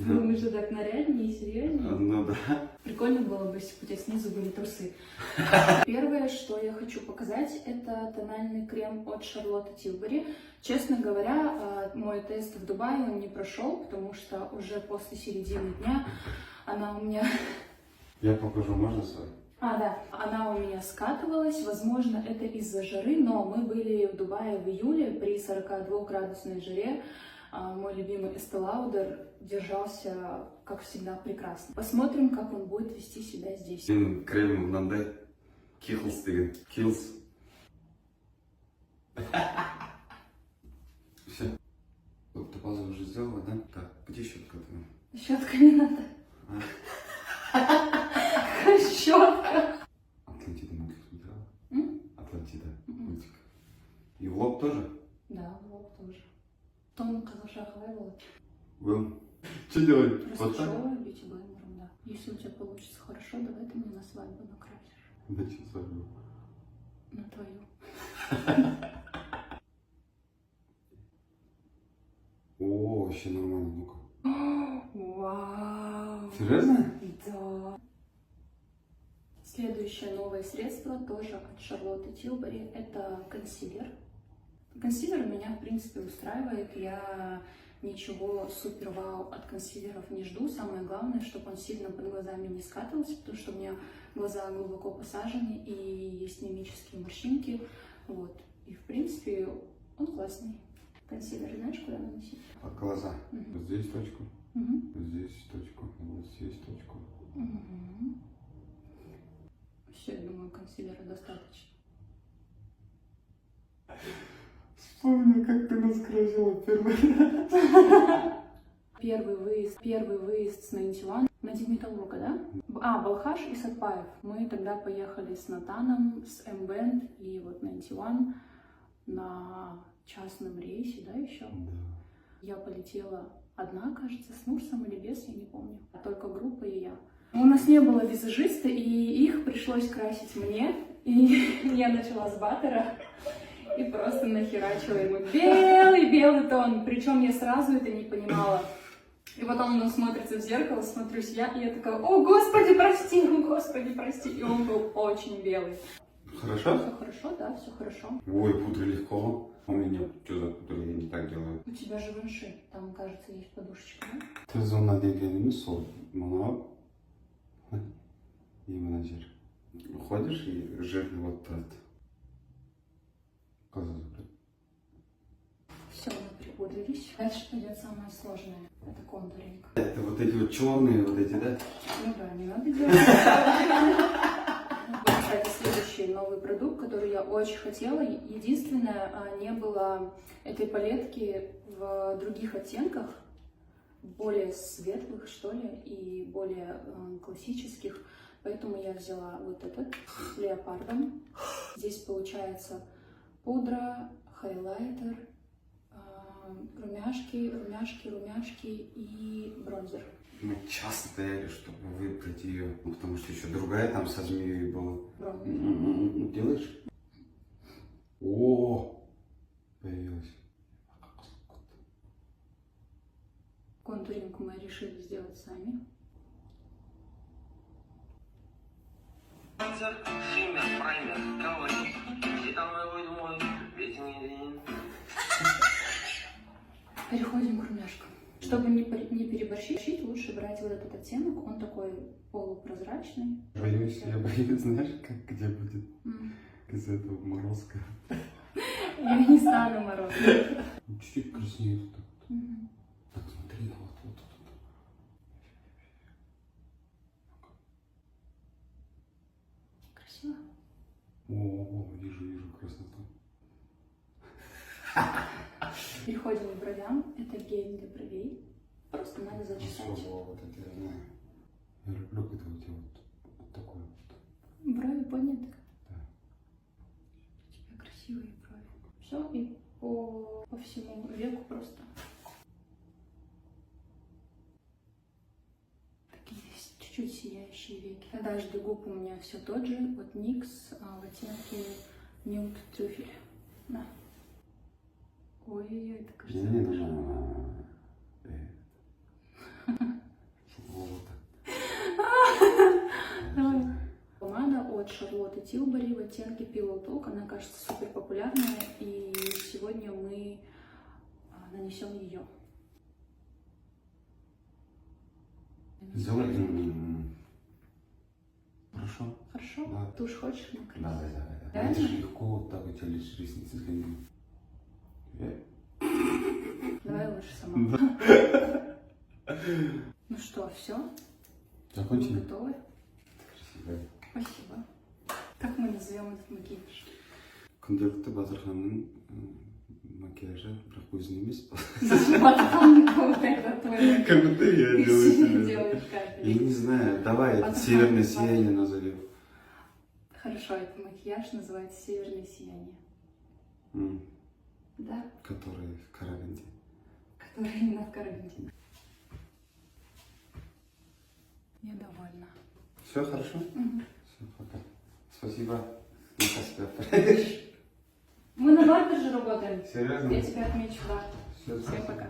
Мы же так наряднее и серьезнее. Ну да. Прикольно было бы, если бы у тебя снизу были трусы. Первое, что я хочу показать, это тональный крем от Charlotte Tilbury. Честно говоря, мой тест в Дубае он не прошел, потому что уже после середины дня она у меня... Я покажу, можно свой? Да. Она у меня скатывалась. Возможно, это из-за жары, но мы были в Дубае в июле при 42-градусной жаре. Мой любимый Estee Lauder держался, как всегда, прекрасно. Посмотрим, как он будет вести себя здесь. Крем мынандай Kiehl's деген. Kiehl's. Все. Вот ты паузу уже сделала, да? Так, где щетка-то? Щетка не надо. Щетка. Атлантида мультик смотрела? Атлантида мультик. И в лоб тоже? Да, в лоб тоже. Тон Казашаховой вот. Был. Что делать? Вот так? Шоу бьюти-блендером, да. Если у тебя получится хорошо, давай ты меня на свадьбу накрасишь. На чью свадьбу? На твою. О, вообще нормально, ну-ка. Вау! Серьезно? Да. Следующее новое средство тоже от Charlotte Tilbury. Это консилер. Консилер меня, в принципе, устраивает. Я ничего супер-вау от консилеров не жду. Самое главное, чтобы он сильно под глазами не скатывался, потому что у меня глаза глубоко посажены и есть мимические морщинки. Вот. И, в принципе, он классный. Консилер знаешь, куда наносить? Под глаза. Вот здесь точку. Угу. Вот здесь точку. Вот здесь точку. Угу. Все, я думаю, консилера достаточно. Вспомни, как ты нас красила первый раз. Первый выезд с 91 на День Металлурга, да? Балхаш и Сатпаев. Мы тогда поехали с Натаном, с M-Band и вот 91 на частном рейсе, да, еще? Да. Я полетела одна, кажется, с Нурсом или без, я не помню. Только группа и я. У нас не было визажиста, и их пришлось красить мне. И я начала с баттера и просто нахерачила ему белый тон. Причем я сразу это не понимала. И потом он смотрится в зеркало, смотрюсь я, и я такая: о, господи, прости, о, господи, прости. И он был очень белый. Хорошо? Все хорошо, да, все хорошо. Ой, пудра легко. У меня что за пудра, я не так делаю. У тебя же ванши, там, кажется, есть подушечка, да? Ты зона дегенimi сол. Мана. И менеджер. Ходишь и жирный вот этот. Все, мы припудрились. Дальше пойдет самое сложное. Это контуринг. Это вот эти вот черные, вот эти, да? Ну да, не надо делать. Вот, кстати, следующий новый продукт, который я очень хотела. Единственное, не было этой палетки в других оттенках, более светлых, что ли, и более классических. Поэтому я взяла вот этот с леопардом. Здесь получается пудра, хайлайтер, румяшки и бронзер. Мы час стояли, чтобы выбрать ее, ну, потому что еще другая там со змеей была. Бронзер. Делаешь? О, появилась. Контуринг мы решили сделать сами. Шиммер, праймер, говори, где там мой день. Переходим к румяшкам. Чтобы не переборщить, лучше брать вот этот оттенок. Он такой полупрозрачный. Боюсь, я боюсь, знаешь, где будет из этого морозка. Я не стану морозом. Чуть-чуть краснее. Так, смотри, вот. Красиво. О, вижу красоту. Переходим к бровям. Это гель для бровей. Просто надо зачесать. Вот это я знаю. Я люблю, когда у тебя вот такой вот. Брови подняты. Да. У тебя красивые брови. Все, и по всему веку просто. Такие чуть-чуть сияющие веки. Дальше для губ у меня все тот же. Вот NYX в оттенке Nude Трюфель. На. Ой-ой-ой, это кажется. Не. Шарлотты Тилбери в оттенке Pillow Talk. Она, кажется, супер популярная, и сегодня мы нанесем ее. Сделай. Хорошо. Хорошо? Да. Тушь хочешь накрыть? Да. Реально? Это же легко, вот так у тебя лишь ресницы сгонили. Давай лучше сама. Ну что, все? Закончили? Готовы? Красиво. Спасибо. Как мы назовем этот макияж? Күнделікті Батырханның макияжы, бірақ өзін емес. Как будто я делаю себе. Я не знаю, давай это северное сияние назовем. Хорошо, этот макияж называется «Северное сияние». Да? Который в Караганде. Который именно в Караганде. Я довольна. Все хорошо? Угу. Все, пока. Спасибо. Спасибо. Мы на бартер же работаем. Серьезно? Я тебя отмечу, да. Все, Всем пока.